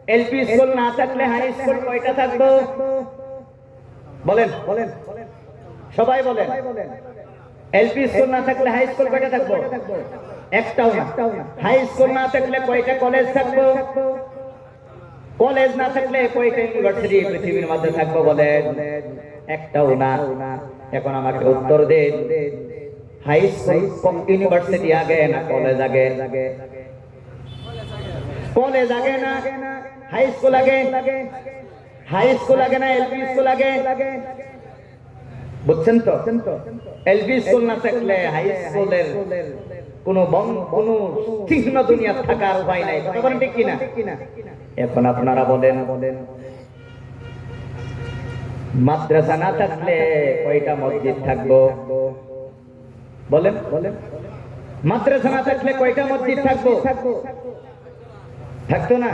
LP school না থাকলে high school কয়টা থাকবে? বলেন বলেন সবাই বলেন। এলপি স্কুল না থাকলে হাই স্কুল কয়টা থাকবে? একটাও না। হাই স্কুল না থাকলে কয়টা কলেজ থাকবে? কলেজ না থাকলে কয়টা ইউনিভার্সিটি পৃথিবীর মধ্যে থাকবে বলেন? একটাও না। এখন আমাকে উত্তর দেন, হাই স্কুল ইউনিভার্সিটি আগে না কলেজ আগে? কলেজ আগে না হাই স্কুল আগে? হাই স্কুল আগে না এলপি স্কুল আগে? বুঝছেন তো? এলপি স্কুল না থাকলে হাই স্কুলের কোনো চিহ্ন দুনিয়া থাকার উপায় নাই। কথা বলেন ঠিক কিনা? এখন আপনারা বলেন, মাদ্রাসা না থাকলে কয়টা মসজিদ থাকবো? বলেন বলেন। মাদ্রাসা না থাকলে কয়টা মসজিদ থাকবো? থাকতো না।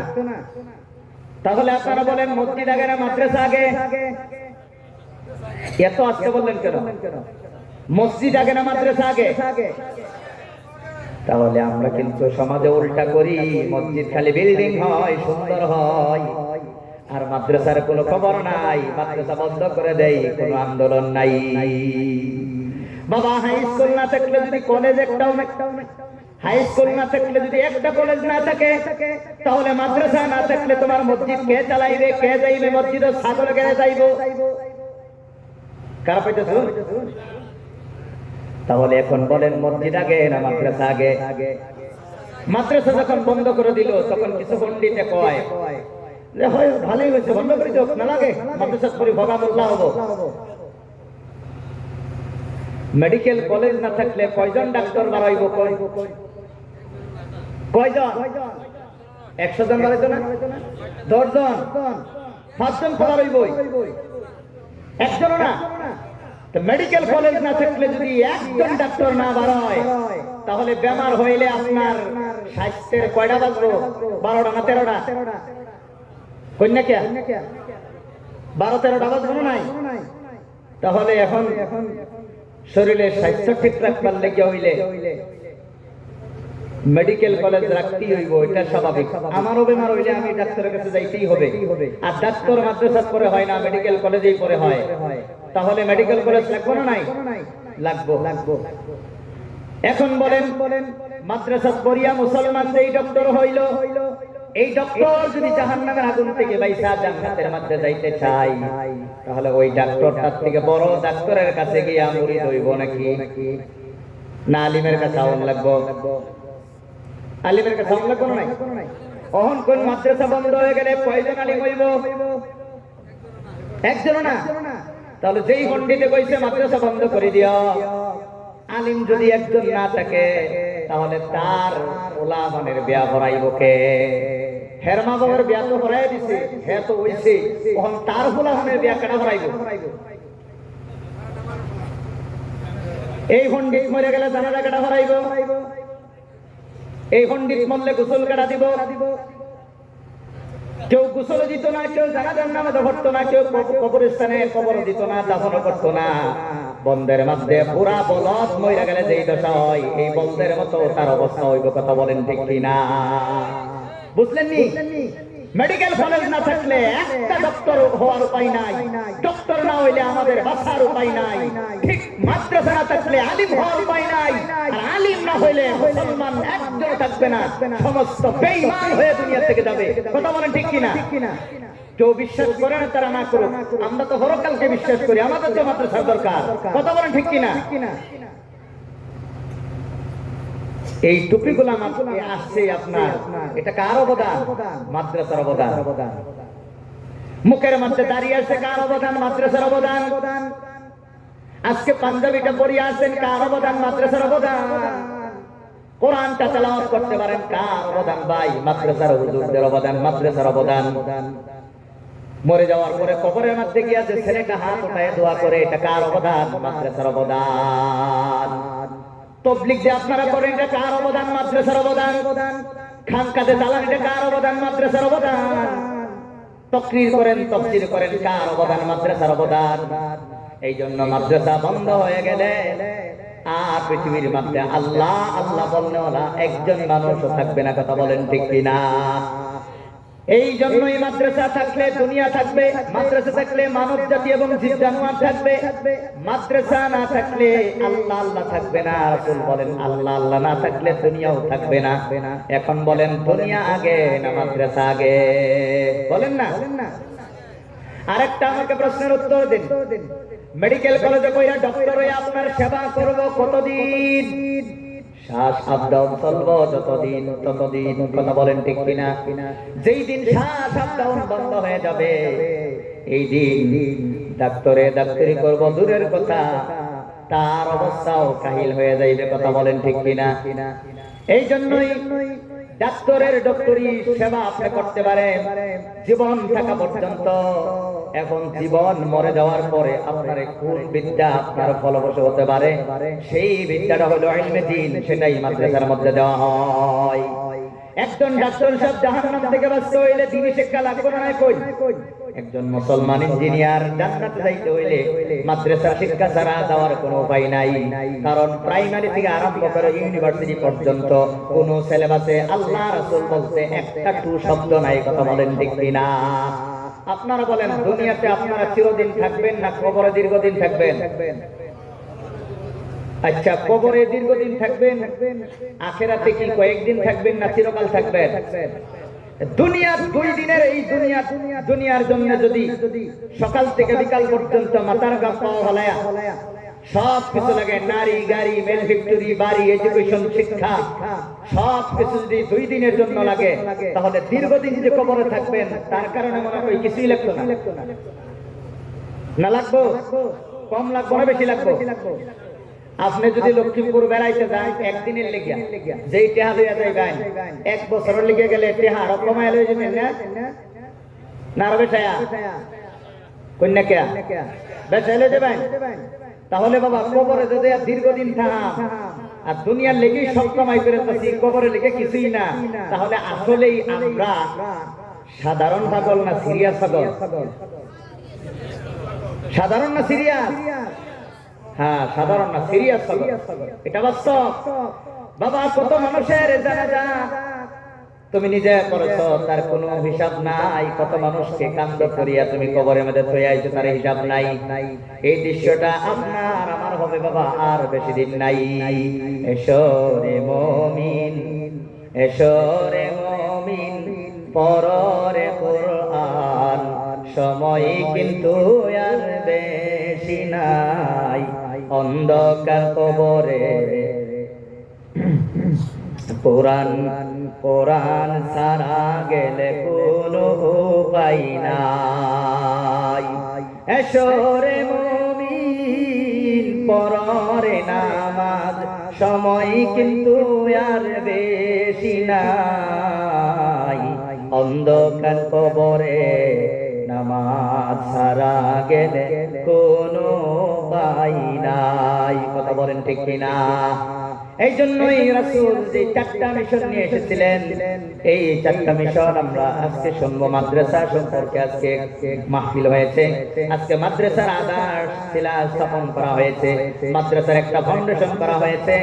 তাহলে আপনারা বলেন, মসজিদ আগে না মাদ্রাসা আগে? এত আজকে বললেন কেন? মসজিদ আগে না মাদ্রাসা আগে? তাহলে আমরা কিন্তু সমাজে উল্টা করি, মসজিদ খালি বিল্ডিং হয়, সুন্দর হয়, আর মাদ্রাসার কোনো খবর নাই। মাদ্রাসা বন্ধ করে দেয়, কোনো আন্দোলন নাই। বাবা, হাই স্কুল না থাকলে যদি কলেজ একটাও হাই স্কুল না থাকলে যদি একটা কলেজ না থাকে, তাহলে মাদ্রাসা না থাকলে তোমার মসজিদ কে চালাইবে? কে যাইবে মসজিদে? ছাগল কেড়ে যাইব? কারা পাইতেছ? তাহলে এখন বলেন, মসজিদ আগে না মাদ্রাসা আগে? মাদ্রাসা যখন বন্ধ করে দিল, তখন কিছু পণ্ডিতে কয় যে হয় ভালোই হয়েছে, বন্ধ করে দিও, না লাগে মাদ্রাসা করি ভগা মোল্লা হবো। মেডিকেল কলেজ না থাকলে কয়জন ডাক্তার বাড়াইব? কয়জন? 100 জন বাড়াইতো না? 10 জন? 5 জন খোলা রইব, একজনও না। মেডিকেল কলেজ না থাকলে যদি একজন ডাক্তার না বাড়ায়, তাহলে বেমার হইলে আপনার স্বাস্থ্যের কয়টা বাজবো? 12টা না 13টা? কন্যা কে 12-13টা বাজবো না নাই? তাহলে এখন শরীরের স্বাস্থ্য ঠিক রাখবার লেগে হইলে মেডিকেল কলেজ রাখতেই হইব, এটা স্বাভাবিক। আমারও বেমার হইলে আমি ডাক্তারের কাছে যাইতেই হবে। আর ডাক্তার মাদ্রাসা পরে হয় না, মেডিকেল কলেজেই পরে হয়। তাহলে মেডিকেল কলেজ লাগবো না নাই? লাগবো। এখন বলেন, মাদ্রাসা পড়িয়া মুসলমান যেই ডক্টর হইল, এই ডক্টর যদি জাহান্নামের আগুন থেকে বাইসা জান্নাতের মধ্যে যাইতে চাই, তাহলে ওই ডাক্তারটার থেকে বড় ডাক্তারের কাছে গিয়া মুরিদ হইব নাকি? না আলিমের কাছে আওয়ান লাগবো? আলিমের কাছে আওয়ান লাগবো না নাই? অহন কোন মাদ্রাসা বন্ধ হয়ে গেলে কয়জন আলিম হইব? একজনও না। তাহলে যেই পণ্ডিতে কইছে মাদ্রাসা বন্ধ করে দিও, আলিম যদি একজন না থাকে, তাহলে তার ওলামানের বিয়া করাইব কে? হের মা বাবার বিয়া তো করাই দিছে, হ্যাঁ তো হইছে, তখন তার ওলামানের বিয়া কেন করাইব? এই পণ্ডিত মরে গেলে জানাজা কেন করাইব? এই পণ্ডিত মরলে গোসল কেটা দিব? কেউ গোসল দিত না, কেউ জানাজার নামাজও পড়তো না, কেউ কবরস্থানে কবর দিত না, দাফনও করতো না। বন্ধের মধ্যে পুরা বলদ মরে গেলে যেই দশা হয়, এই বন্ধের মতো তার অবস্থা হইব। কথা বলেন ঠিক কিনা? বুঝলেন নি? মেডিকেল কলেজ না থাকলে একটা ডক্টর হওয়ার উপায় নাই, ডক্টর না হইলে আমাদের বাঁচার উপায় নাই। ঠিক মাদ্রাসা না থাকলে আলিম হওয়ার উপায় নাই, আর আলিম না হইলে মুসলমান একজন থাকবে না, সমস্ত বেঈমান হয়ে দুনিয়া থেকে যাবে। কথা বলেন ঠিক কিনা? কেউ বিশ্বাস করে না, তারা না করুক, আমরা তো হরকালকে বিশ্বাস করি, আমাদের তো মাদ্রাসার দরকার। কথা বলেন ঠিক কিনা? এই টুপিগুলো আসছে আপনার, এটা কার অবদান? মাদ্রাসার অবদান। মুখের মধ্যে দাঁড়িয়ে আসছে, কার অবদান? মাদ্রাসার অবদান। আজকে পাঞ্জাবিটা পরিয়ে আসছেন, কার অবদান? মাদ্রাসার অবদান। কোরআনটা তেলাওয়াত করতে পারেন, কার অবদান? ভাই মাদ্রাসার হুজুরদের অবদান, মাদ্রাসার অবদান। মরে যাওয়ার পরে কবরের মধ্যে গিয়ে যে ছেলেটা হাত উঠায় দোয়া করে, এটা কার অবদান? মাদ্রাসার অবদান। তবলিগ যে আপনারা করেন, এটা কার অবদান? মাদ্রাসার অবদান। খানকাতে চালান, এটা কার অবদান? মাদ্রাসার অবদান। তাকরীর করেন, তাফসীর করেন, কার অবদান? মাদ্রাসার অবদান। এই জন্য মাদ্রাসা বন্ধ হয়ে গেলে আর পৃথিবীর মধ্যে আল্লাহ আল্লাহ বলনেওয়ালা একজন মানুষও থাকবে না। কথা বলেন ঠিক কিনা? এই জন্যই মাদ্রাসা থাকলে দুনিয়া থাকবে, মাদ্রাসা থাকলে মানব জাতি এবং জীব জানোয়ার থাকবে। মাদ্রাসা না থাকলে আল্লাহ আল্লাহ থাকবে না। রাসূল বলেন আল্লাহ আল্লাহ না থাকলে দুনিয়াও থাকবে না। এখন বলেন দুনিয়া আগে না মাদ্রাসা আগে? বলেন না। আরেকটা আমাকে প্রশ্নের উত্তর দিন। মেডিকেল কলেজে কইরা ডক্টর হয়ে আপনার সেবা করব কতদিন? শ্বাস আপ ডাউন চলবো যতদিন ততদিন। কথা বলেন ঠিক কিনা? যেই দিন শ্বাস আপ ডাউন বন্ধ হয়ে যাবে এই দিন ডাক্তারে ডাক্তারি করব দূরের কথা, তার অবস্থাও কাহিল হয়ে যাইবে। কথা বলেন ঠিক কিনা? এই জন্যই ডাক্তারের ডক্টরি সেবা আপনি করতে পারেন জীবন থাকা পর্যন্ত। এখন জীবন মরে যাওয়ার পরে আপনার কোন বিদ্যা আপনার ফলপ্রসূ হতে পারে, সেই বিদ্যাটা হলো ইলমে দ্বীন, সেটাই মাদ্রাসার মধ্যে দেওয়া হয়। একজন ডাক্তার সাহেব জাহান্নাম থেকে বাঁচতে হইলে দ্বীনি শিক্ষা লাগবে না? কই একজন মুসলমান ইঞ্জিনিয়ার জান্নাতে যাইতে হইলে মাদ্রাসার শিক্ষা ছাড়া যাওয়ার কোনো উপায় নাই। কারণ প্রাইমারি থেকে আরম্ভ করে ইউনিভার্সিটি পর্যন্ত কোন সিলেবাসে আল্লাহ রাসূল বলতে একটা টু শব্দ নাই। কথা বলেন ঠিক কিনা? আপনারা বলেন দুনিয়াতে আপনারা চিরদিন থাকবেন না কবরে দীর্ঘদিন থাকবেন? আচ্ছা, কবরে দীর্ঘদিন থাকবেন, আখিরাতে কি কয়েকদিন থাকবেন না চিরকাল থাকবেন? দুনিয়ার 2 দিনের এই দুনিয়ার জন্য যদি সকাল থেকে বিকাল পর্যন্ত মাথার গাম পাওয়া হলায়া সব কিছু লাগে, নারী গাড়ি মেল ফ্যাক্টরি বাড়ি এডুকেশন শিক্ষা সব কিছু যদি 2 দিনের জন্য লাগে, তাহলে দীর্ঘদিন যে কবরে থাকবেন তার কারণে মনে হয় কিছুই লাগতো না। না লাগবো? কম লাগবো না বেশি লাগবো? আপনি যদি লক্ষ্মীপুর বেড়াইতে যান একদিনের লেগে যেই টেহা লইয়া যাইবেন, 1 বছরের লেগে গেলে টেহা আরো কমায় লই যাবেন না? না আরো বেশায়া কন্যা কে বেশাইলে যাবেন? তাহলে বাবা কবরে যদি দীর্ঘদিন থাকা আর দুনিয়ার লেগেই সব কামাই করে থাকি, কবরে লেগে কিছুই না, তাহলে আসলেই আমরা সাধারণ পাগল না সিরিয়াস পাগল? সাধারণ না সিরিয়াস? হ্যাঁ, সাধারণ না সিরিয়াস পাগল, এটা বাস্তব। বাবা কত মানুষের জানাজা তুমি নিজে করেছো, তার কোনো হিসাব নাই। কত মানুষকে কান্দ করিয়া তুমি কবরের মধ্যে থই আইছো, তার হিসাব নাই। এই দৃশ্যটা আপনার আমার হবে বাবা আর বেশি দিন নাই। এসো রে মুমিন, এসো রে মুমিন, পড়ো রে কোরআন, সময় কিন্তু আর বেশি নাই। অন্ধকার কবরে কোরআন কোরআন সারা গেলে কোনো উপায় নাই। এসো রে মুমিন, পড়ো রে নামাজ, সময় কিন্তু আর বেশি নাই। অন্ধকার কবরে নামাজ সারা গেলে কোনো উপায় নাই। কথা বলেন ঠিক কিনা? এই জন্যই রাসূল যে 4টা মিশন নিয়ে এসেছিলেন, এই 4টা মিশন আমরা আজকে শুনবো। মাদ্রাসা সম্পর্কে আজকে মাহফিল হয়েছে। আজকে মাদ্রাসার আদর্শ শিলা স্থাপন করা হয়েছে, মাদ্রাসার একটা ফাউন্ডেশন করা হয়েছে।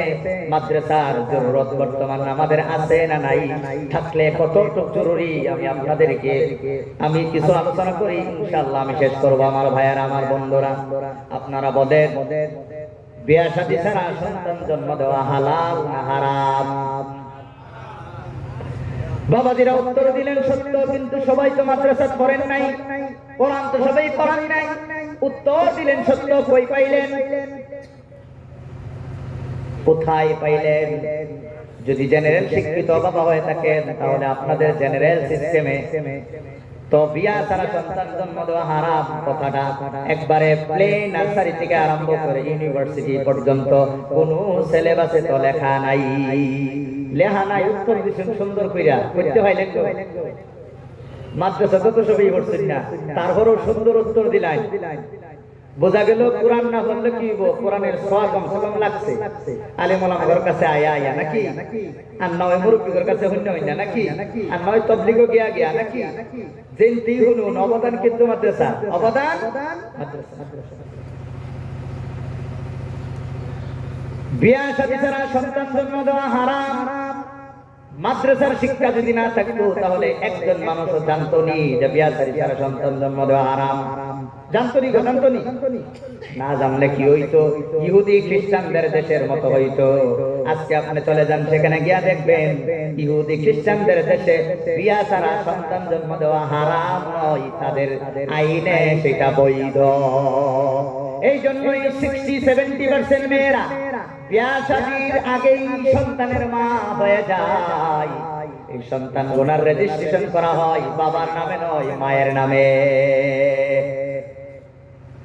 মাদ্রাসার জরুরত বর্তমান আমাদের আছে না নাই? থাকলে কতটুকু জরুরি আমি কিছু আলোচনা করি, ইনশাআল্লাহ আমি শেষ করবো। আমার ভাইয়ারা, আমার বন্ধুরা, আপনারা বলেন বিয়া শাদী ছাড়া সন্তান জন্ম দেওয়া হালাল না হারাম? বাবাজিরা উত্তর দিলেন সত্য, কিন্তু সবাই তো মাদ্রাসা পড়েন নাই, কোরআন তো সবাই পড়েন নাই। উত্তর দিলেন সত্য, কই পাইলেন? কোথায় পাইলেন? যদি জেনারেল শিক্ষিত বাবা হয়ে থাকেন তাহলে আপনাদের জেনারেল সিস্টেমে তো বিয়া ছাড়া সন্তান জন্ম দেওয়া হারাম কথাটা একবারে প্লে নার্সারি থেকে আরম্ভ করে ইউনিভার্সিটি পর্যন্ত কোন সিলেবাসে তো লেখা নাই। লেখা নাই, উত্তর দিচ্ছেন সুন্দর কইরা, করতে হয় লেখো। মাদ্রাসা তো সবই পড়ছেন না, তারপরও সুন্দর উত্তর দিলেন। বোঝা গেল কোরআন না বললে কি কোরআনের ছোঁয়া কমসে কম লাগছে। আলেম ওলামার কাছে আয়া আয়া নাকি, আর নয় মুরব্বীর কাছে হইনা হইনা নাকি, আর নয় তবলিগও গিয়া গিয়া নাকি। জেনতি শুনুন, অবদান কিন্তু মাদ্রাসা, অবদান মাদ্রাসা। বিয়া শাদী ছাড়া সন্তান জন্ম দেওয়া হারাম। মাদ্রাসার শিক্ষা যদি না থাকতো তাহলে একজন মানুষও জানতো নি যে বিয়া শাদী ছাড়া সন্তান জন্ম দেওয়া হারাম। জানতো নি, জানতো নি? না জানলে কি হইতো? ইহুদি খ্রিস্টানদের দেশের মতো হইতো। আজকে আপনি চলে যান, সেখানে গিয়া দেখবেন ইহুদি খ্রিস্টানদের দেশে বিয়া ছাড়া সন্তান জন্ম দেওয়া হারাম নয়, তাদের আইনে সেটা বৈধ। এই জন্যই 60-70% মেয়েরা বিয়া শাদীর আগেই সন্তানের মা হয়ে যায়। এই সন্তান গুনার রেজিস্ট্রেশন করা হয় বাবার নামে নয়, মায়ের নামে।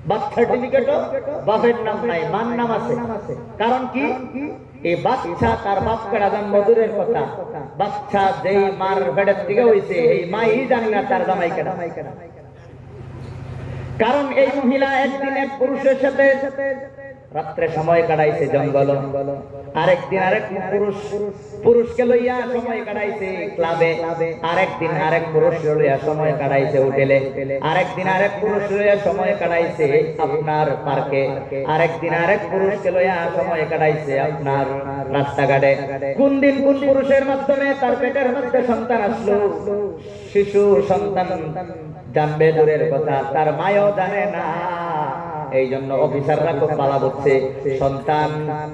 বার্থ সার্টিফিকেটও বাপের নাম নাই, মার নাম আছে। কারণ কি? এই বাচ্চা তার বাপকে জন্ম দূরের কথা, বাচ্চা যেই মার পেটের থেকে হইছে এই মাই জানে না তার জামাই কেনা। কারণ এই মহিলা একদিন এক পুরুষের সাথে রাত্রে সময় কাটাইছে জঙ্গল, আরেকদিন আরেক পুরুষকে লইয়া সময় কাটাইছে ক্লাবে, আরেকদিন আরেক পুরুষ লইয়া সময় কাটাইছে হোটেলে, আরেকদিন আরেক পুরুষ লইয়া সময় কাটাইছে আপনার পার্কে, আরেকদিন আরেক পুরুষকে লইয়া সময় কাটাইছে আপনার রাস্তাঘাটে। কোন দিন কোন পুরুষের মাধ্যমে তার পেটের মধ্যে সন্তান আসলো, শিশু সন্তান জানবে দূরের কথা, তার মায়ও জানে না। এই জন্য অফিসাররা খুব পালা বলছে, সন্তান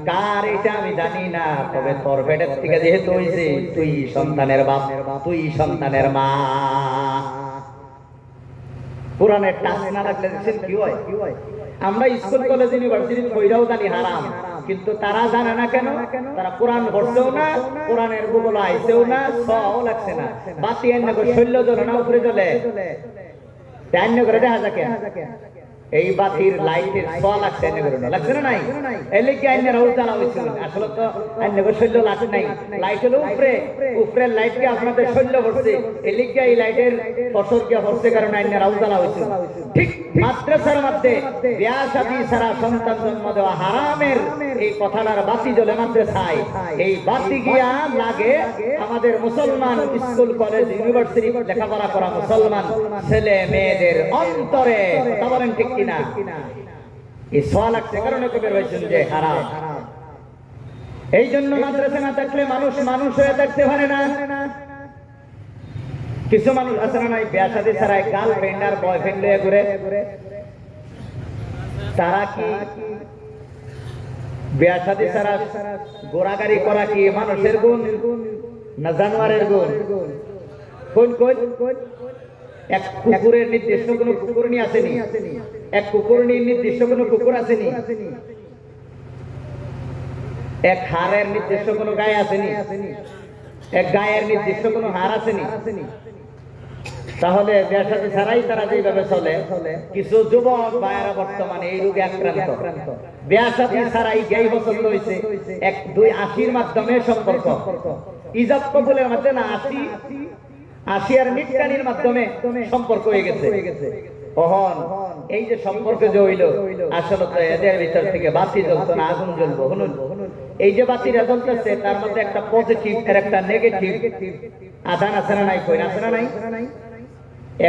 কার এটা আমি জানি না, তবে তোর পেটের থেকে যেহেতু হয়েছে তুই সন্তানের বাপ, তুই সন্তানের মা। কোরআনের টাচ না রাখলে দেখছেন কি হয়? আমরা স্কুল কলেজ ইউনিভার্সিটি কইরাও জানি হারাম, কিন্তু তারা জানে না কেন? তারা কোরআন পড়ছেও না, কোরআনের গুগল আইছেও না, সও লাগছে না। বাতি এনে শৈল্য জ্বলে না উপরে জ্বলে, টাইন্য করে দেখা যাকে এই বাতির লাইটের সোয়া লাগছে, এনে করে না লাগছে না নাই? এলে কি আইনের রাউল জ্বালা হয়েছিল? আসলে তো আইনে শৈল্য লাগছে নাই, লাইট হলো উপরে, উপরের লাইটকে আপনাদের শৈল্য পড়ছে, এলে কি এই লাইটের ফসল কে পড়ছে কারণ আইনের রাউল জ্বালা হয়েছিল। ঠিক মাদ্রাসার মধ্যে বিয়া শাদী ছাড়া সন্তান জন্ম দেওয়া হারামের এই কথাটার বাতি জ্বলে মাদ্রাসায়। এই বাতি গিয়া লাগে আমাদের মুসলমান স্কুল কলেজ ইউনিভার্সিটি লেখাপড়া করা মুসলমান ছেলে মেয়েদের অন্তরে। কথা বলেন ঠিক কিনা? এই সোয়া লাগছে কারণে তো বের হয়েছেন যে হারাম। এই জন্য মাদ্রাসা না থাকলে মানুষ মানুষ হয়ে থাকতে পারে না। কিছু মানুষ আছে না, বিয়া শাদী ছাড়া গার্লফ্রেন্ড আর বয়ফ্রেন্ড লয়ে ঘুরে। তারা কি বিয়া শাদী ছাড়া গোড়াগাড়ি করা কি মানুষের গুণ না জানোয়ারের গুণ? কোন কোন? এক কুকুরের নির্দিষ্ট কোন কুকুরনি আসেনি? এক কুকুরনির নির্দিষ্ট কোন কুকুর আসেনি? এক হাড়ের নির্দিষ্ট কোন গায়ে আসেনি? এক গায়ের নির্দিষ্ট কোন হাড় আসেনি? তাহলে বিয়া শাদী ছাড়াই তারা যেভাবে চলে, কিছু যুবক ভাইয়েরা বর্তমানে এই রোগে আক্রান্ত। বিয়া শাদী ছাড়াই গেই পছন্দ হয়েছে, 1-2 মাধ্যমে সম্পর্ক, ইজাব কবুলের মাধ্যমে না, আশি আর নিটকানির মাধ্যমে সম্পর্ক হয়ে গেছে। ওহন এই যে সম্পর্ক যে হইল, আসলে তো এদের ভিতর থেকে বাতি জ্বলতো না, আগুন জ্বলবো। শুনুন, এই যে বাতিটা জ্বলতেছে তার মধ্যে একটা পজিটিভ আর একটা নেগেটিভ আধান আছে না নাই? কই আছে না নাই?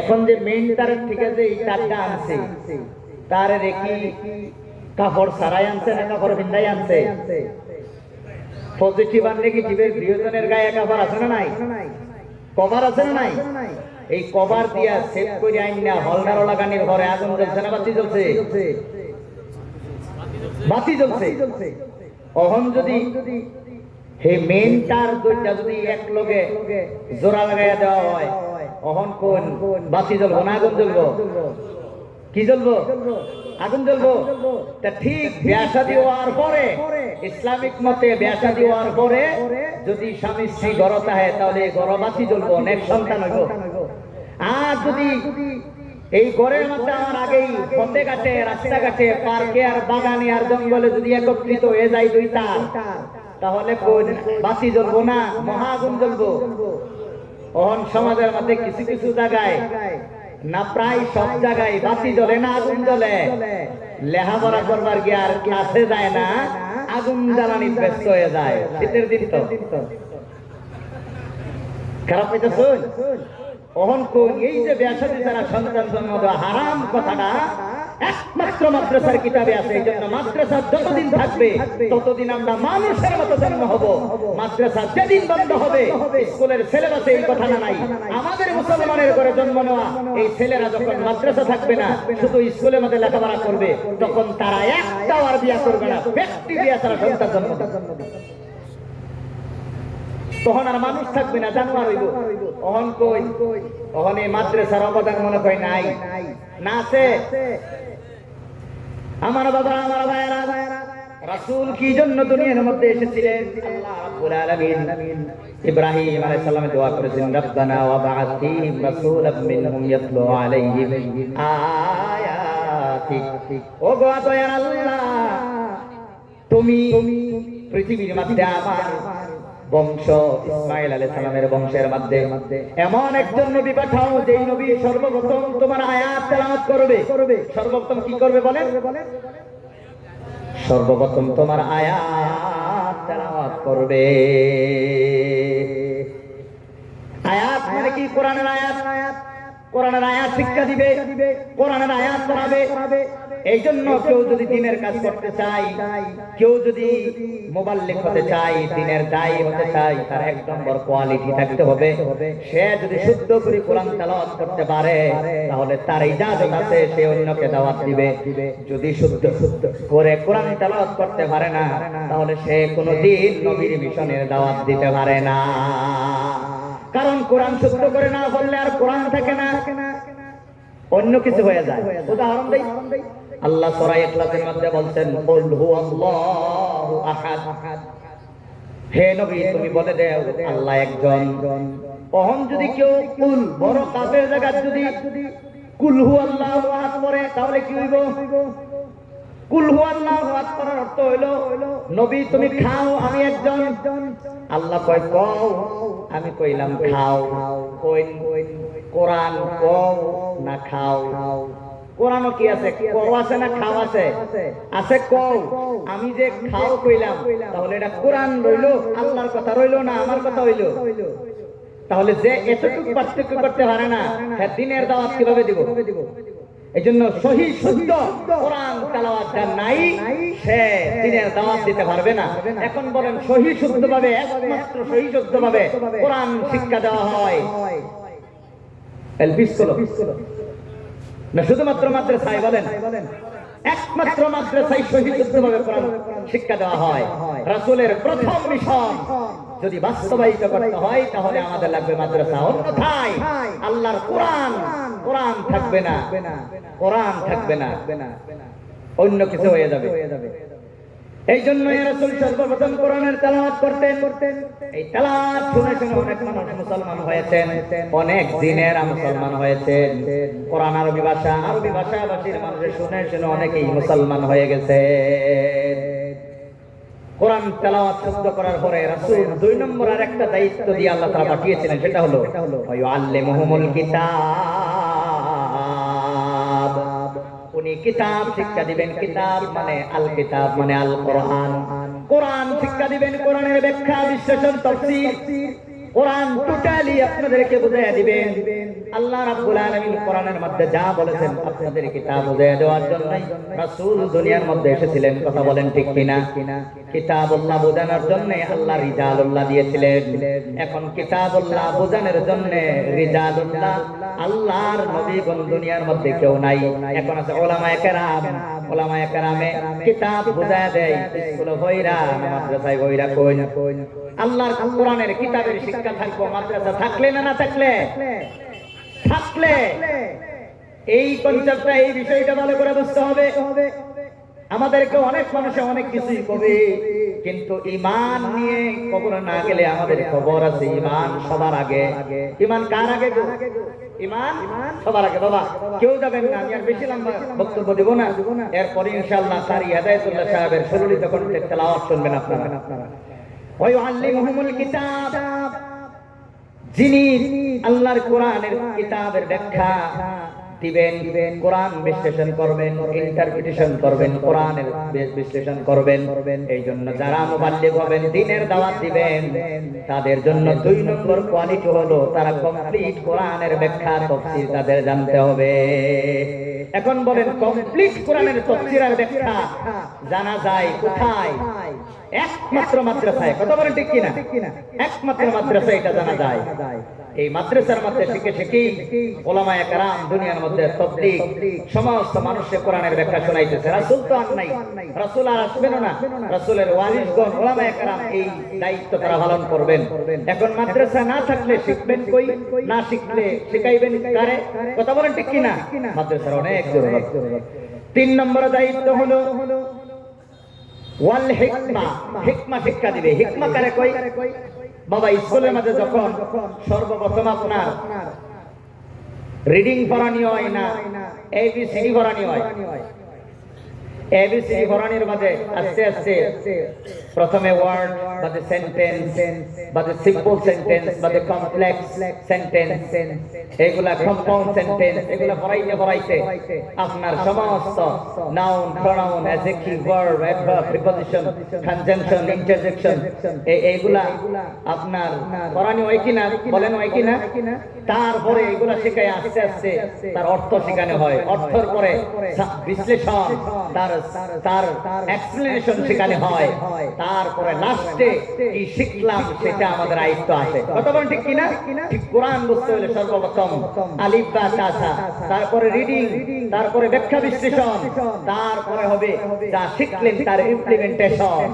এখন যে মেইন তারের থেকে যে এই তারটা আনছে, তার রেখি কাপড় সারাই আনছে না কাপড় ভিন্দাই আনছে? পজিটিভ আর নেগেটিভের প্রিয়জনের গায়ে কাপড় আছে না নাই? কভার আছে না নাই? এই কভার দিয়া সেট করে আইন না হলদার লাগানির ঘরে আগুন জ্বলছে না বাতি জ্বলছে? বাতি জ্বলছে। অহন যদি হে মেইন তার দুইটা যদি এক লগে জোড়া লাগাইয়া দেওয়া হয়, অহন কোন বাতি জ্বলবো না আগুন জ্বলবো? কি জ্বলবো? আগুন জ্বলবো। তা ঠিক বিয়া শাদী হওয়ার পরে, ইসলামিক মতে বিয়া শাদী হওয়ার পরে যদি স্বামী স্ত্রী ঘর থাকে তাহলে ঘর বাতি জ্বলবো, অনেক সন্তান হইব। আর যদি এই ঘরের মধ্যে আমার আগেই পথে ঘাটে, রাস্তাঘাটে, পার্কে আর বাগানে আর জঙ্গলে যদি একত্রিত হয়ে যায় দুইটা, তাহলে কোন বাতি জ্বলবো না, মহা আগুন জ্বলবো। অহন সমাজের মধ্যে কিছু কিছু জায়গায় না, প্রায় সব জায়গায় বাতি জ্বলে না আগুন জ্বলে। লেখাপড়া করবার গিয়ে আর ক্লাসে যায় না, আগুন জ্বালানি ব্যস্ত হয়ে যায়। শীতের দিন তো খারাপ হইতেছুন। অহন কোন এই যে বিয়া শাদী ছাড়া সন্তান জন্ম দেওয়া হারাম কথাটা একমাত্র মাদ্রাসার কিতাবে আছে। এই জন্য মাদ্রাসা যতদিন থাকবে ততদিন আমরা মানুষের মতো জন্ম হব। মাদ্রাসা যেদিন বন্ধ হবে, স্কুলের সিলেবাসে এই কথা নাই। আমাদের মুসলমানের ঘরে জন্ম নেওয়া এই ছেলেরা যখন মাদ্রাসা থাকবে না, শুধু স্কুলের মধ্যে লেখাপড়া করবে, তখন তারা একটাও আর বিয়া করবে না, ব্যক্তি বিয়া ছাড়া সন্তান জন্ম দেবে। তখন আর মানুষ থাকবে না, জানোয়ার হইব। অহন কই, অহন এই মাদ্রাসার অবদান মনে হয় নাই, না আছে। আমার বাবা, আমার ভাইয়েরা, রাসূল কি জন্য দুনিয়ার মধ্যে এসেছিলেন? আল্লাহ রাব্বুল আলামিন ইব্রাহিম আলাইহিস সালামে দোয়া করেছেন, রব্বানা ওয়া বা'আথ ফীহিম রাসূলাম মিনহুম ইয়াতলু আলাইহিম আয়াতিক। ও গো দয়ার আল্লাহ, তুমি পৃথিবীর মধ্যে আমার বংশ ইসমাঈল আলাইহিস সালামের বংশের মধ্যে এমন একজন নবী পাঠাও, যেই নবী সর্বপ্রথম তোমার আয়াত তেলাওয়াত করবে। সর্বপ্রথম কি করবে বলেন? সর্বপ্রথম তোমার আয়াত তেলাওয়াত করবে। আয়াত মানে কি? কোরআনের আয়াত। কোরআনের আয়াত শিক্ষা দিবে, কোরআনের আয়াত পড়াবে। এই জন্য কেউ যদি দিনের কাজ করতে চায়, কেউ যদি মুবাল্লিগ হতে চায়, দিনের দায়ী হতে চায়, তার এক নম্বর কোয়ালিটি থাকতে হবে, সে যদি শুদ্ধ করে কোরআন তেলাওয়াত করতে পারে, তাহলে তার ইজাজত আছে, সে অন্যকে দাওয়াত দিবে। যদি শুদ্ধ করে কোরআন তেলাওয়াত করতে পারে না, তাহলে সে কোনোদিন নবীর মিশনের দাওয়াত দিতে পারে না। কারণ কোরআন শুদ্ধ করে না বললে আর কোরআন থাকে না, অন্য কিছু হয়ে যায়। উদাহরণ দেই, আল্লাহ সূরা ইখলাসের মধ্যে বলছেন, কুল হুয়াল্লাহু আহাদ। হে নবী, তুমি বলে দাও আল্লাহ একজন। ওহন যদি কেউ কুল বড় কাফের জায়গা যদি কুল হুয়াল্লাহু আহাদ পড়ে, তাহলে কি হইব? কুল হুয়াল্লাহু আহাদ পড়ার অর্থ হইলো, নবী তুমি খাও, আমি একজন। আল্লাহ কয় কও, আমি কইলাম খাও। কইন কোরআন কও না খাও? কোরআনও কি আছে? কও আছে না খাও আছে? আছে কও। আমি যে খাও কইলাম, তাহলে এটা কোরআন রইলো, আল্লাহর কথা রইলো না আমার কথা হইলো? তাহলে যে এতটুকু পার্থক্য করতে পারে না, হ্যাঁ দিনের দাওয়াত কিভাবে দিব? এই জন্য সহি শুদ্ধ কোরআন তেলাওয়াত যার নাই, সে দিনের দাওয়াত দিতে পারবে না। এখন বলেন, সহি শুদ্ধ ভাবে, একমাত্র সহি শুদ্ধ ভাবে কোরআন শিক্ষা দেওয়া হয় এলপি স্কুল না শুধুমাত্র মাদ্রাসায়? বলেন, একমাত্র মাদ্রাসায় সহি শুদ্ধ ভাবে কোরআন শিক্ষা দেওয়া হয়। রাসূলের প্রথম মিশন যদি বাস্তবায়িত করতে হয়, তাহলে আমাদের লাগবে মাদ্রাসা। অন্যথায় আল্লাহর কোরআন কোরআন থাকবে না, কোরআন থাকবে না, অন্য কিছু হয়ে যাবে। এই জন্য রাসূল সর্বপ্রথম কোরআনের তেলাওয়াত করতেন। এই তেলাওয়াত শুনে শুনে অনেক মানুষ মুসলমান হয়েছেন, অনেক জিনেরা মুসলমান হয়েছেন। কোরআন আরবি ভাষাভাষীর মানুষ শুনে শুনে অনেকেই মুসলমান হয়ে গেছে। কোরআন তেলাওয়াত শুদ্ধ করার পরে রাসূল 2 নম্বর আর একটা দায়িত্ব দিয়ে আল্লাহ তাআলা পাঠিয়েছিলেন, সেটা হলো ওয়ায়ুআল্লিমুহুমুল কিতাব। উনি কিতাব শিক্ষা দিবেন। কিতাব মানে আল কিতাব মানে আল কোরআন। কোরআন শিক্ষা দিবেন, কোরআনের ব্যাখ্যা, বিশ্লেষণ, তাফসীর, কোরআন টোটালি আপনাদেরকে বুঝাইয়া দিবেন। আল্লাহ রাব্বুল আলামিন কোরআনের মধ্যে যা বলেছেন আপনাদের কিতাব বুঝাইয়া দেওয়ার জন্যই রাসূল দুনিয়ার মধ্যে এসেছিলেন। কথা বলেন ঠিক কিনা? কিতাবুল্লাহ বোঝানোর জন্য আল্লাহ রিজালুল্লাহ দিয়েছিলেন। এখন কিতাবুল্লাহ বোঝানোর জন্য রিজালুল্লাহ, আল্লাহর নবীগণ দুনিয়ার মধ্যে কেউ নাই। এখন আছে উলামায়ে কেরাম। উলামায়ে কেরামে কিতাব বুঝায়া দেয়, স্কুলে হইরা মাদ্রাসায় হইরা কইন। আল্লাহর কোরআনের কিতাবের শিক্ষা থাকবো মাদ্রাসা থাকলে না থাকলে? থাকলে। এই কনসেপ্টটা, এই বিষয়টা ভালো করে বুঝতে হবে। আমাদেরকে অনেক মানুষে অনেক কিছুই কবে, কিন্তু ঈমান নিয়ে কবর না গেলে আমাদের খবর আছে। ঈমান সবার আগে। ঈমান কার আগে? ঈমান সবার আগে। বাবা কেউ যাবেন না, আমি আর বেশি লম্বা বক্তব্য দেব না। এরপরে ইনশাআল্লাহ কারি হেদায়েতুল্লাহ সাহেবের সুললিত কণ্ঠে তেলাওয়াত শুনবেন আপনারা। ওয়ায়ুআল্লিমুহুমুল কিতাব, যিনি আল্লাহর কোরআনের কিতাবের ব্যাখ্যা দিবেন, কোরআন বিশ্লেষণ করবেন, ইন্টারপ্রিটেশন করবেন, কোরআনের বিশ্লেষণ করবেন। এই জন্য যারা মুবাল্লিগ হবেন, দ্বীনের দাওয়াত দিবেন, তাদের জন্য 2 নম্বর কোয়ালিটি হলো তারা কমপ্লিট কোরআনের ব্যাখ্যা তাফসীর তাদের জানতে হবে। এখন বলেন, কমপ্লিট কোরআনের তাফসীর আর ব্যাখ্যা জানা যায় কোথায়? একমাত্র মাদ্রাসায়। কথা বলেন ঠিক কিনা? একমাত্র মাদ্রাসায় এটা জানা যায়। এই মাদ্রাসার মধ্যে শিখে উলামায়ে কেরাম দুনিয়ার মধ্যে তাবলীগ সমস্ত মানুষকে কোরআনের ব্যাখ্যা শোনাইতেছে। রাসূল তো আর নাই, রাসূল আর আসবেন না। রাসূলের ওয়ারিসগণ উলামায়ে কেরাম এই দায়িত্ব তারা পালন করবেন। এখন মাদ্রাসা না থাকলে শিখবেন কই? না শিখলে শিখাইবেন কারে? কথা বলেন ঠিক কিনা? মাদ্রাসার অনেক জরুরত। 3 নম্বর দায়িত্ব হলো ওয়াল হিকমা, হিকমা শিক্ষা দিবে। হিকমা কারে কই? বাবা স্কুলের মধ্যে যখন সর্বপ্রথম আপনার রিডিং পড়ানি হয় না, এবিসিডি পড়ানি হয়। এবিসিডি পড়ানির মধ্যে আস্তে আস্তে প্রথমে ওয়ার্ড, বাদে সেন্টেন্স, বাদে সিম্পল সেন্টেন্স, বাদে কমপ্লেক্স সেন্টেন্স, এগুলা কম্পাউন্ড সেন্টেন্স, এগুলা পড়াইতে আপনার সমস্ত noun, pronoun, adjective, verb, adverb, preposition, conjunction, interjection, এইগুলা আপনার পড়ানি হয় কিনা? বলেন হয় কিনা? তারপরে এগুলা শেখায় আস্তে আস্তে তার অর্থ শেখানো হয়। অর্থের পরে বিশ্লেষণ, তার এক্সপ্লেনেশন শেখানো হয়। তারপরে লাস্টে কি শিখলাম সেটা আমাদের আয়ত্ত আসে। কথা বলেন ঠিক কিনা? ঠিক কোরআন বুঝতে হলে সর্বপ্রথম আলিফ বা তা সা, তারপরে রিডিং, তারপরে ব্যাখ্যা বিশ্লেষণ, তারপরে হবে যা শিখলেন তার ইমপ্লিমেন্টেশন।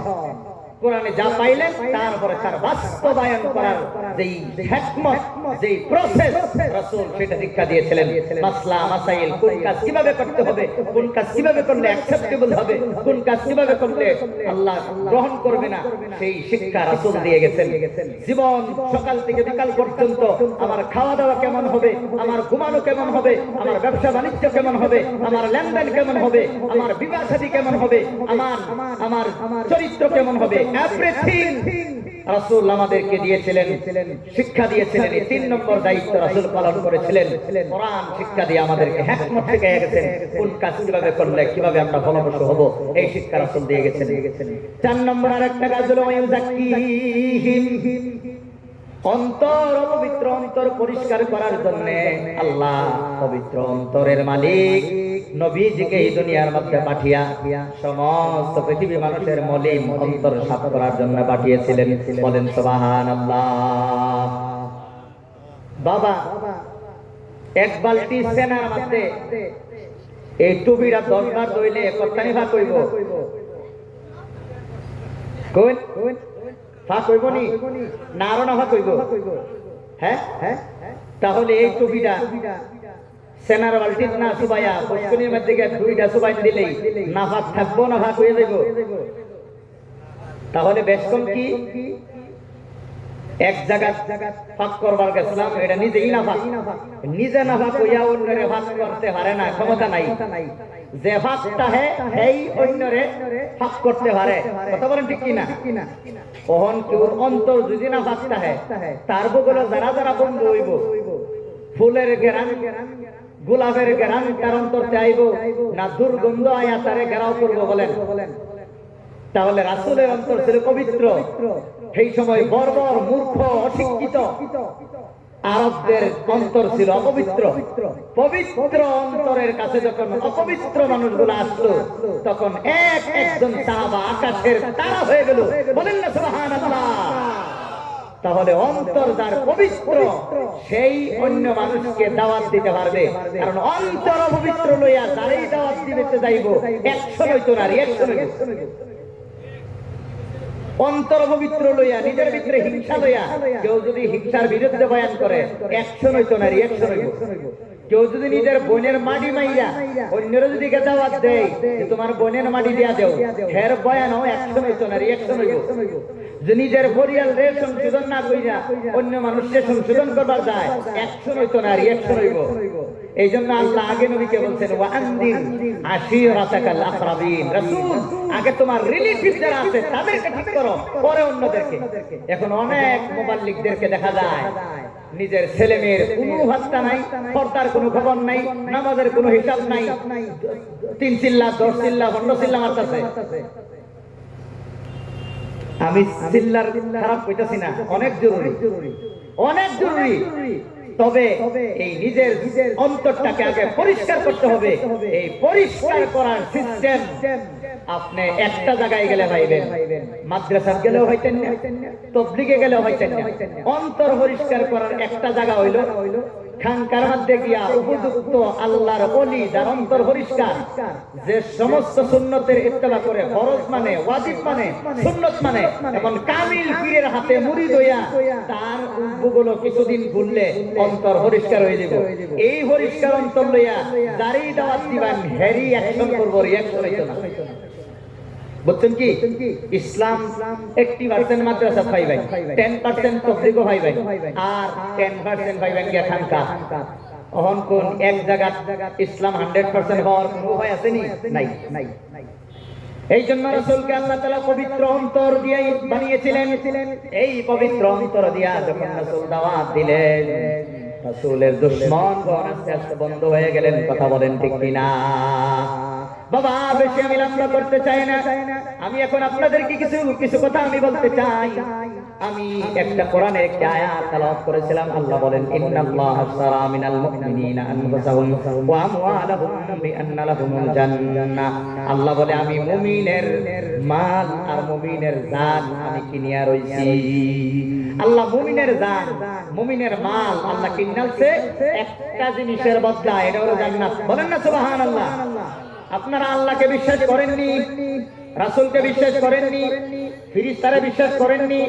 কোরআনে যা পাইলেন তারপরে তার বাস্তবায়ন করার যেই হিকমত, যেই প্রসেস রাসূল সেটা শিক্ষা দিয়েছিলেন। মাসলা মাসাইল, কোন কাজ কিভাবে করতে হবে, কোন কাজ কিভাবে করলে অ্যাকসেপ্টেবল হবে, কোন কাজ কিভাবে করলে আল্লাহ গ্রহণ করবে না, সেই শিক্ষা রাসূল দিয়ে গেছেন। জীবন সকাল থেকে বিকাল পর্যন্ত আমার খাওয়া দাওয়া কেমন হবে, আমার ঘুমানো কেমন হবে, আমার ব্যবসা বাণিজ্য কেমন হবে, আমার লেনদেন কেমন হবে, আমার বিবাহ শাদী কেমন হবে, আমার চরিত্র কেমন হবে, এভরিথিং রাসূল আমাদেরকে দিয়েছিলেন, শিক্ষা দিয়েছিলেন। এই 3 নম্বর দায়িত্ব রাসূল পালন করেছিলেন। কোরআন শিক্ষা দিয়ে আমাদেরকে হিকমত শিখিয়ে গেছেন, কোন কাজ কিভাবে করলে কিভাবে আমরা ফলপ্রসূ হব, এই শিক্ষা রাসূল দিয়ে গেছেন। 4 নম্বর আরেকটা কাজ হলো ওয়ায়ুযাক্কিহিম, অন্তর অপবিত্র অন্তর পরিষ্কার করার জন্য আল্লাহ পবিত্র অন্তরের মালিক নবীজিকে এই দুনিয়ার মধ্যে পাঠিয়া সমস্ত পৃথিবী মানুষের মলিন অন্তর সাফ করার জন্য পাঠিয়েছিলেন। বলেন সুবহানাল্লাহ। বাবা এক বালতি সেনার মধ্যে এই টুপিটা 10 বার ধুইলে কতখানি ভাগ হইব? কোন ভাগ হইব নি? না আরো না ভাগ হইব? হ্যাঁ, তাহলে এই টুপিটা সেনার বালতিত না সুবাইয়া পুষ্করির মধ্যে গিয়ে 2টা সুবাই দিলেই না ভাগ থাকবো না ভাগ হয়ে যাইব? তাহলে বেশ কম কি এক জায়গা ভাগ করবার গেছিলাম, এটা নিজেই না ভাগ, নিজে না ভাগ হইয়া অন্যরে ভাগ করতে পারে না, ক্ষমতা নাই। যে ভাগটা এই অন্যরে ভাগ করতে পারে। কথা বলেন ঠিক কিনা? কখন কেউ অন্তর যদি না ভাগটা তার বগুলো যারা যারা বন্ধু হইব, ফুলের গেরান, গোলাপের গেরান তার অন্তরতে আইব না দুর্গন্ধ আয়া তারে ঘেরাও করবো? বলেন। তাহলে রাসূলের অন্তর ছিল পবিত্র। সেই সময় বর্বর, মূর্খ, অশিক্ষিত আরবদের অন্তর ছিল অপবিত্র। পবিত্র অন্তরের কাছে যখন অপবিত্র মানুষগুলো আসলো, তখন একজন সাহাবা আকাশের তারা হয়ে গেল। বলেন না সুবহানাল্লাহ। তাহলে অন্তর যার পবিত্র, সেই অন্য মানুষকে দাওয়াত দিতে পারবে। কারণ অন্তর অপবিত্র লইয়া যারাই দাওয়াত দিতে যাইব 100 হইতো না, 100 হইব। অন্তর পবিত্র লইয়া নিজের ভিতরে হিংসা লইয়া কেউ যদি হিংসার বিরুদ্ধে বয়ান করে 100 হইতো না, 100 হইব। কেউ যদি নিজের বোনের মাটি মাইরা অন্যরা যদি দাওয়াত দেয় যে তোমার বোনের মাটি দিয়া দেও, হের বয়ানও 100 হইতো না, 100 হইব। যে নিজের পরিয়াল রে সংশোধন না কইরা অন্য মানুষকে সংশোধন করবার যায়, অ্যাকশন হইতো না, রিঅ্যাকশন হইব। এই জন্য আল্লাহ আগে নবীকে বলছেন ওয়ানদির আশিরাতাকাল আকরাবিন, রাসূল আগে তোমার রিলেটিভ যারা আছে তাদেরকে ঠিক করো, পরে অন্যদেরকে। এখন অনেক মুবাল্লিগদেরকে দেখা যায় নিজের ছেলে মেয়ের কোনো ভাত্তা নাই, পর্দার কোনো খবর নাই, নামাজের কোনো হিসাব নাই, 3 চিল্লা 10 চিল্লা 15 চিল্লা মারতাছে। আমি চিল্লার খারাপ কইতাছি না, অনেক জরুরি, অনেক জরুরি। তবে এই নিজের অন্তরটাকে আগে পরিষ্কার করতে হবে। এই পরিষ্কার করার সিস্টেম আপনি একটা জায়গায় গেলে পাইবেন, মাদ্রাসায় গেলেও হইতেন না, তাবলীগে গেলেও হইতেন না। অন্তর পরিষ্কার করার একটা জায়গা হইল খানকার মধ্যে গিয়া উপযুক্ত আল্লাহর ওলি যার অন্তর পরিষ্কার, যে সমস্ত সুন্নতের ইত্তেবা করে, ফরজ মানে, ওয়াজিব মানে, সুন্নত মানে, এখন কামিল পীরের হাতে মুরিদ হইয়া তার গুলো কিছুদিন ঘুরলে অন্তর পরিষ্কার হয়ে যাবে। এই পরিষ্কার অন্তর লইয়া যারই দাওয়াত দিবেন হেরি অ্যাকশন করব, রিঅ্যাকশন হইতো না। বুঝছেন কি? ইসলাম 80% মাদ্রাসা পাইবেন, 10% তাবলীগ পাইবেন, আর 10% পাইবেন গিয়া খানকা। অহন কোন এক জায়গা ইসলাম 100% হওয়ার কোনো উপায় আছে নি? নাই, নাই। এই জন্য রাসূলকে আল্লাহ তাআলা পবিত্র অন্তর দিয়ে বানিয়েছিলেন। এই পবিত্র অন্তর দিয়া যখন রাসূল দাওয়াত দিলেন, রাসূলের দুশমনগণ আস্তে আস্তে বন্ধ হয়ে গেলেন। কথা বলেন ঠিক কিনা? বাবা বেশি আমি লম্বা করতে চাই না, আমি এখন আপনাদেরকে কিছু কথা আমি বলতে চাই। আমি একটা কোরআনের একটা আয়াত তেলাওয়াত করেছিলাম। আল্লাহ বলেন ইন্নাল্লাহা আশতারা মিনাল মুমিনিনা আনফুসাহুম ওয়া আমওয়ালাহুম বিআন্না লাহুমুল জান্নাহ। আল্লাহ বলে আমি মুমিনের মাল আর মুমিনের জান আমি কিনিয়া রইছি। আল্লাহ মুমিনের জান, মুমিনের মাল আল্লাহ কিনালছে একটা জিনিসের বদলা, এটা হলো জান্নাত। বলেন না সুবহানাল্লাহ। আপনারা আল্লাহকে বিশ্বাস করেননি, রাসূলকে বিশ্বাস করেননি, ফেরেশতারে বিশ্বাস করেননি,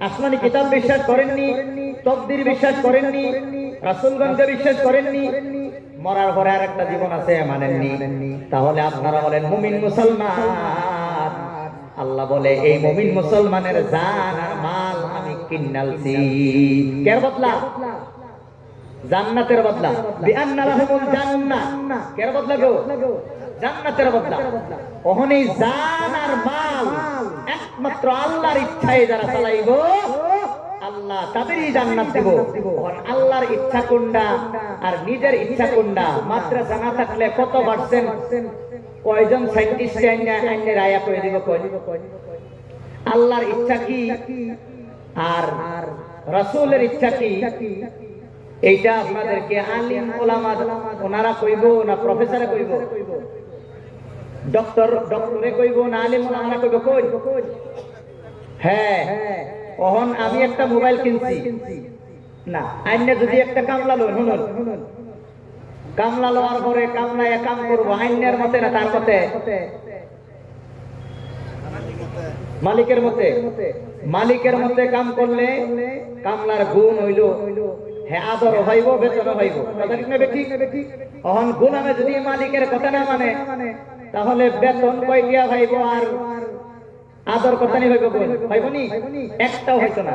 আসমানি কিতাব বিশ্বাস করেননি, তাকদীর বিশ্বাস করেননি, রাসূলগণকে বিশ্বাস করেননি, মরার পরে আরেকটা জীবন আছে মানেননি, তাহলে আপনারা বলেন মুমিন মুসলমান। আল্লাহ বলে এই মুমিন মুসলমানের জান আর মাল আমি কিনালছি। কের বদলা? জান্নাতের বদলা। বিআন্না লাহুমুল জান্নাহ। কের বদলা গো? জান্নাতের বদলা। ওহনি জান আর মাল একমাত্র আল্লাহর ইচ্ছায় যারা চালাইবো আল্লাহ তাদেরই জান্নাত দেব। আল্লাহর ইচ্ছা কোনটা আর নিজের ইচ্ছা কোনটা? মাদ্রাসা না থাকলে কত পার্সেন্ট কয়জন সায়েন্টিস্ট আইনে রায়া করে দিব? আল্লাহর ইচ্ছা কি আর রাসূলের ইচ্ছা কি? এইটা আপনাদেরকে আলিম ওলামা ওনারা কইব না প্রফেসরে কইব? ডক্টরে কইব না আলিম ওলামারা কইব? কই? হ্যাঁ, ওহন আমি একটা মোবাইল কিনছি না, আইনে যদি একটা কামলা লই, শুনুন, কামলা লওয়ার পরে কামলায় কাম করবো আইনের মতে না তার মতে? মালিকের মতে। মালিকের মতে কাম করলে কামলার গুণ হইল হ্যাঁ আদর হইব, বেতন হইব। কথা ঠিক না বেঠিক? অহন গুনামে যদি মালিকের কথা না মানে তাহলে বেতন কয় দিয়া হইব আর আদর কথা নি হইব? হইব নি? একটাও হইতো না।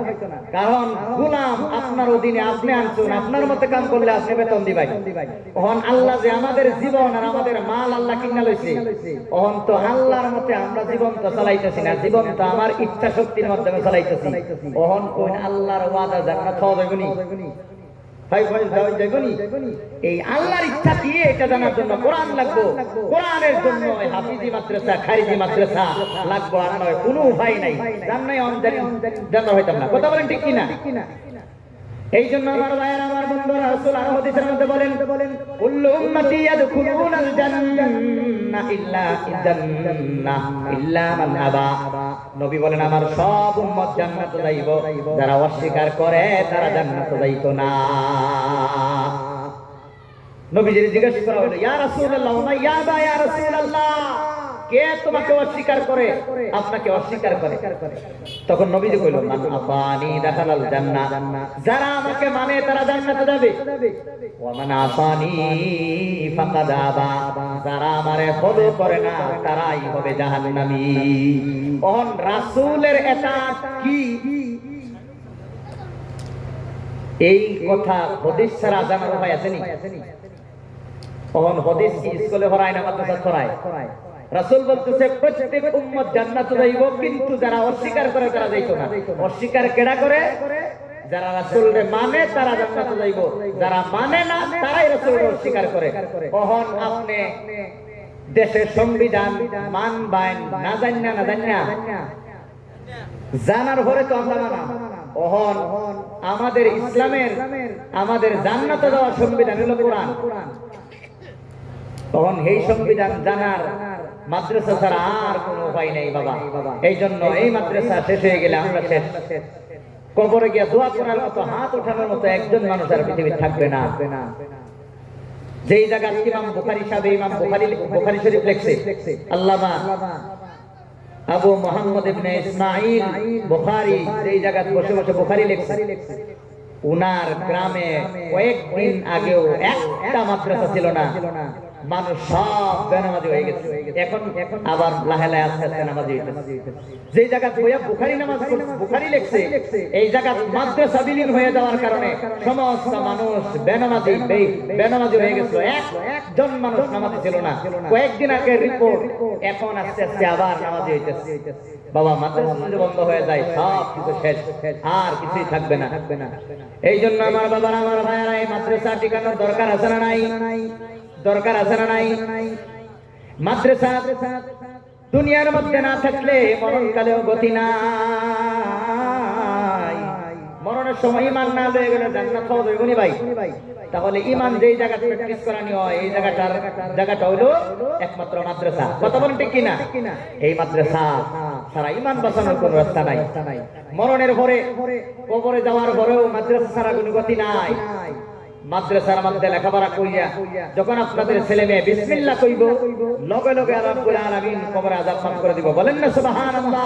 কারণ গোলাম আপনার অধীনে, আপনি আনছেন, আপনার মতে কাম করলে আপনি বেতন দিবাই। অহন আল্লাহ যে আমাদের জীবন আর আমাদের মাল আল্লাহ কিনা লইছে, অহন তো আল্লাহর মতে আমরা জীবন তো চালাইতেছি না, জীবন তো আমার ইচ্ছা শক্তির মাধ্যমে চালাইতেছি। অহন কোন আল্লাহর ওয়াদা জান্নাত হওয়া যাবে নি? এই আল্লাহর ইচ্ছা কি এটা জানার জন্য কোরআন লাগবো। কোরআনের জন্য হাফিজি মাদ্রাসা, খারিজি মাদ্রাসা লাগবো, আর নয় কোনো উপায় নাই। জান্নাই জান্নাত হইতাম না। কথা বলেন ঠিক কিনা? এই জন্য আমার ভাইয়ের, আমার বন্ধুরা, রাসূল আর হাদিসের মধ্যে বলেন কুল্লু উম্মতি ইয়াদখুলুনাল জান্নাহ ইল্লা মান আবা। নবী বলেন আমার সব উম্মত জান্নাতে যাইব, যারা অস্বীকার করে তারা জান্নাতে যাইতো না। নবীজি জিজ্ঞেস করা হলো ইয়া রাসূলুল্লাহ ওয়া ইয়া বা ইয়া রাসূলুল্লাহ, কে তোমাকে অস্বীকার করে, আপনাকে অস্বীকার করে? তখন নবীজি কইল মান আফানি দাখালাল জান্নাহ, যারা আমাকে মানে তারা জান্নাতে যাবে। ওয়া মান আফানি ফাকাদ আবা, যারা আমারে ফলো করে না তারাই হবে জাহান্নামী। ওহন রাসূলের এতাত কি এই কথা হাদিস ছাড়া জানার উপায় আছে নি? ওহন হাদিস কি স্কুলে পড়ায় না মাদ্রাসা পড়ায়? রাসূল বলতেছে প্রত্যেক উম্মত জান্নাতে যাইব, কিন্তু যারা অস্বীকার করে তারা যাইতো না। অস্বীকার কেডা করে? যারা রাসূলকে মানে তারা জান্নাতে যাইব, যারা মানে না তারাই রাসূলকে অস্বীকার করে। ওহন আপনি দেশের সংবিধান মানবেন না জান্না জানার পরে তো আমরা মানা। ওহন আমাদের ইসলামের আমাদের জান্নাতে যাওয়ার সংবিধান হলো কোরআন। তখন এই সংবিধান জানার মাদ্রাসা ছাড়া আর কোনো উপায় নেই বাবা। এই জন্য এই মাদ্রাসা শেষ হয়ে গেলে আমরা শেষ। কবরে গিয়ে দোয়া করার মতো, হাত ওঠানোর মতো একজন মানুষ আর পৃথিবীতে থাকবে না। যেই জায়গা ইমাম বুখারী সাহেব ইমাম বুখারী শরীফ লিখছে, আল্লামা আবু মুহাম্মদ ইবনে ইসমাঈল বুখারী যেই জায়গা বসে বসে বুখারী লিখছে, উনার গ্রামে কয়েকদিন আগেও একটা মাদ্রাসা ছিল না। মানুষ সব বেনামাজি হয়ে গেছে। এখন আবার লাহে লাহে আস্তে আস্তে নামাজি হইতেছে। যে জায়গা বইয়া বুখারী নামাজ বুখারী লিখছে, এই জায়গা মাদ্রাসা বিলীন হয়ে যাওয়ার কারণে সমস্ত মানুষ বেনামাজি হয়ে গেছিল। একজন মানুষ নামাজি ছিল না। কয়েকদিন আগে রিপোর্ট, এখন আস্তে আস্তে আবার নামাজি হইতেছে। বাবা মাদ্রাসা যদি বন্ধ হয়ে যায় সব কিছু শেষ, আর কিছুই থাকবে না। এই জন্য আমার বাবারা আমার ভাইয়ারা এই মাদ্রাসা টিকানোর দরকার আছে না নাই? দরকার আছে না নাই? মাদ্রাসা দুনিয়ার মধ্যে না থাকলে মরণকালেও গতি নাই। মরণের সময় ইমান না হয়ে গেলে জান্নাত পাওয়া যাবে নি ভাই? তাহলে ইমান যেই জায়গায় প্র্যাকটিস করানি হয় এই জায়গাটা হলো একমাত্র মাদ্রাসা। কথা বলেন ঠিক কিনা? এই মাদ্রাসা সারা ইমান বাঁচানোর কোনো রাস্তা নাই। মরণের পরে কবরে যাওয়ার পরেও মাদ্রাসা ছাড়া কোনো গতি নাই। মাদ্রাসার মধ্যে লেখাপড়া কইয়া যখন আপনাদের ছেলে মেয়ে বিসমিল্লাহ কইব, লগে লগে রব্বুল আলামিন কবরে আযাব মাফ করে দিব। বলেন না সুবহানাল্লাহ।